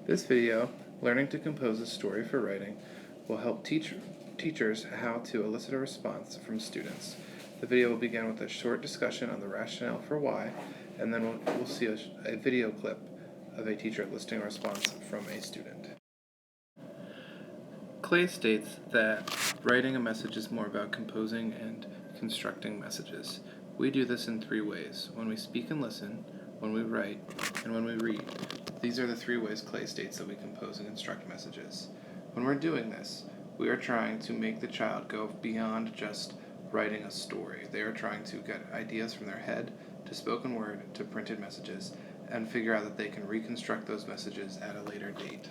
This video, Learning to Compose a Story for Writing, will help teachers how to elicit a response from students. The video will begin with a short discussion on the rationale for why, and then we'll see a video clip of a teacher eliciting a response from a student. Clay states that writing a message is more about composing and constructing messages. We do this in 3 ways: when we speak and listen, when we write, and when we read. These are the 3 ways Clay states that we compose and construct messages. When we're doing this, we are trying to make the child go beyond just writing a story. They are trying to get ideas from their head to spoken word to printed messages and figure out that they can reconstruct those messages at a later date.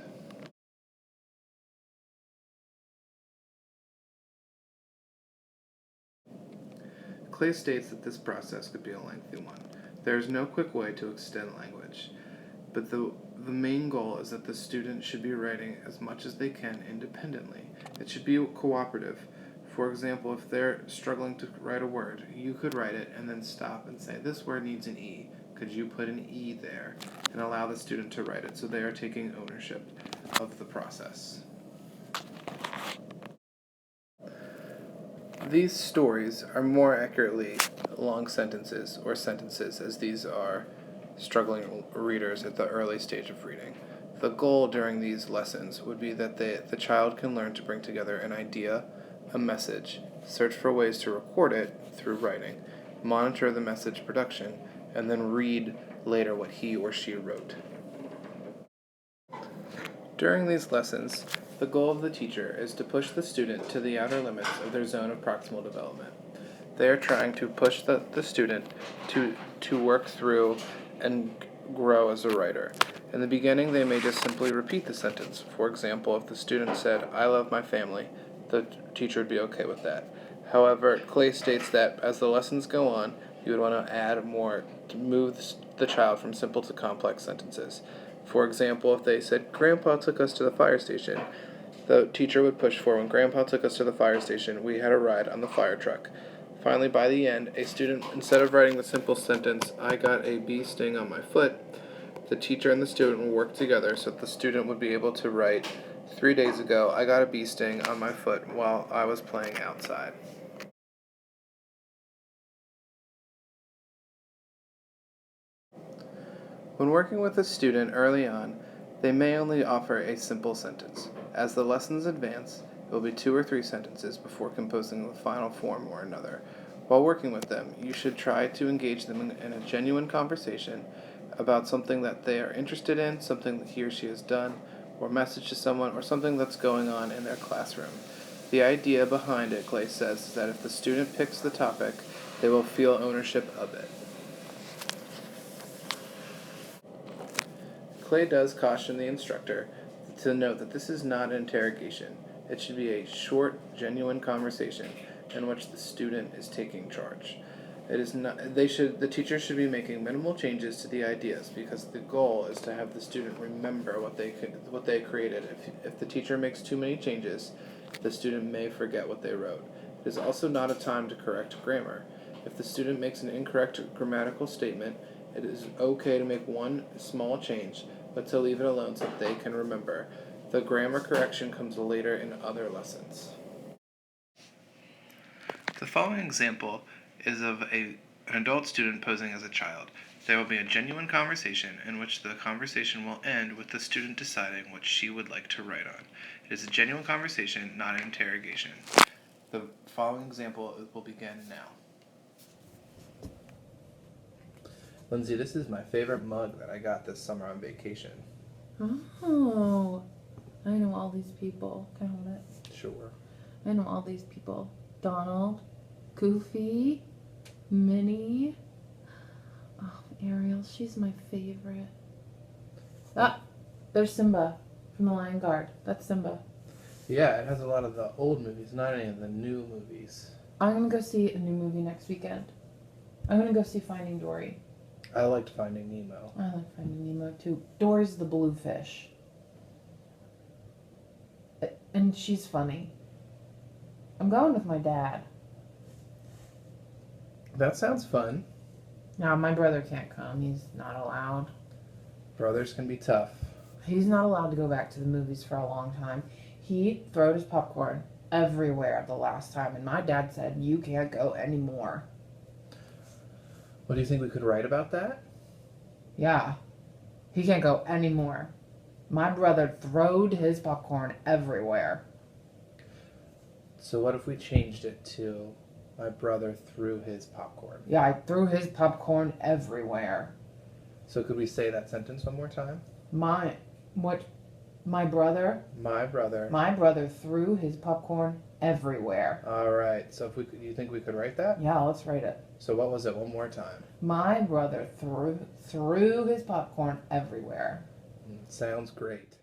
Clay states that this process could be a lengthy one. There is no quick way to extend language, but the main goal is that the student should be writing as much as they can independently. It should be cooperative. For example, if they're struggling to write a word, you could write it and then stop and say, "This word needs an E. Could you put an E there?" and allow the student to write it, so they are taking ownership of the process. These stories are more accurately long sentences or sentences, as these are struggling readers at the early stage of reading. The goal during these lessons would be that the child can learn to bring together an idea, a message, search for ways to record it through writing, monitor the message production, and then read later what he or she wrote. During these lessons, the goal of the teacher is to push the student to the outer limits of their zone of proximal development. They are trying to push the student to work through and grow as a writer. In the beginning, they may just simply repeat the sentence. For example, if the student said, "I love my family," the teacher would be okay with that. However, Clay states that as the lessons go on, you would want to add more to move the child from simple to complex sentences. For example, if they said, "Grandpa took us to the fire station," the teacher would push for, "When Grandpa took us to the fire station, we had a ride on the fire truck." Finally, by the end, a student, instead of writing the simple sentence, "I got a bee sting on my foot," the teacher and the student will work together so that the student would be able to write, "3 days ago, I got a bee sting on my foot while I was playing outside." When working with a student early on, they may only offer a simple sentence. As the lessons advance, it will be 2 or 3 sentences before composing the final form or another. While working with them, you should try to engage them in a genuine conversation about something that they are interested in, something that he or she has done, or a message to someone, or something that's going on in their classroom. The idea behind it, Clay says, is that if the student picks the topic, they will feel ownership of it. Clay does caution the instructor to note that this is not an interrogation. It should be a short, genuine conversation in which the student is taking charge. It is not. The teacher should be making minimal changes to the ideas because the goal is to have the student remember what they created. If the teacher makes too many changes, the student may forget what they wrote. It is also not a time to correct grammar. If the student makes an incorrect grammatical statement, it is okay to make one small change, but to leave it alone so that they can remember. The grammar correction comes later in other lessons. The following example is of an adult student posing as a child. There will be a genuine conversation in which the conversation will end with the student deciding what she would like to write on. It is a genuine conversation, not an interrogation. The following example will begin now. Lindsay, this is my favorite mug that I got this summer on vacation. Oh, I know all these people. Can I hold it? Sure. I know all these people. Donald, Goofy, Minnie. Oh, Ariel, she's my favorite. Ah, there's Simba from The Lion Guard. That's Simba. Yeah, it has a lot of the old movies, not any of the new movies. I'm going to go see a new movie next weekend. I'm going to go see Finding Dory. I liked Finding Nemo. I like Finding Nemo too. Dory's the blue fish. And she's funny. I'm going with my dad. That sounds fun. Now, my brother can't come. He's not allowed. Brothers can be tough. He's not allowed to go back to the movies for a long time. He throwed his popcorn everywhere the last time, and my dad said, you can't go anymore. What do you think we could write about that? Yeah, he can't go anymore. My brother throwed his popcorn everywhere. So what if we changed it to my brother threw his popcorn? Yeah, I threw his popcorn everywhere. So could we say that sentence one more time? My brother My brother. My brother threw his popcorn everywhere. All right. So you think we could write that? Yeah, let's write it. So what was it one more time? My brother threw his popcorn everywhere. Sounds great.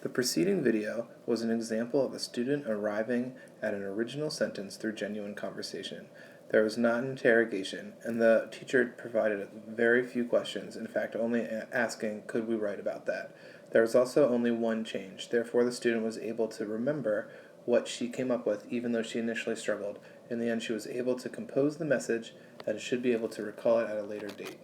The preceding video was an example of a student arriving at an original sentence through genuine conversation. There was not an interrogation, and the teacher provided very few questions, in fact only asking, could we write about that? There was also only one change, therefore the student was able to remember what she came up with even though she initially struggled. In the end she was able to compose the message and should be able to recall it at a later date.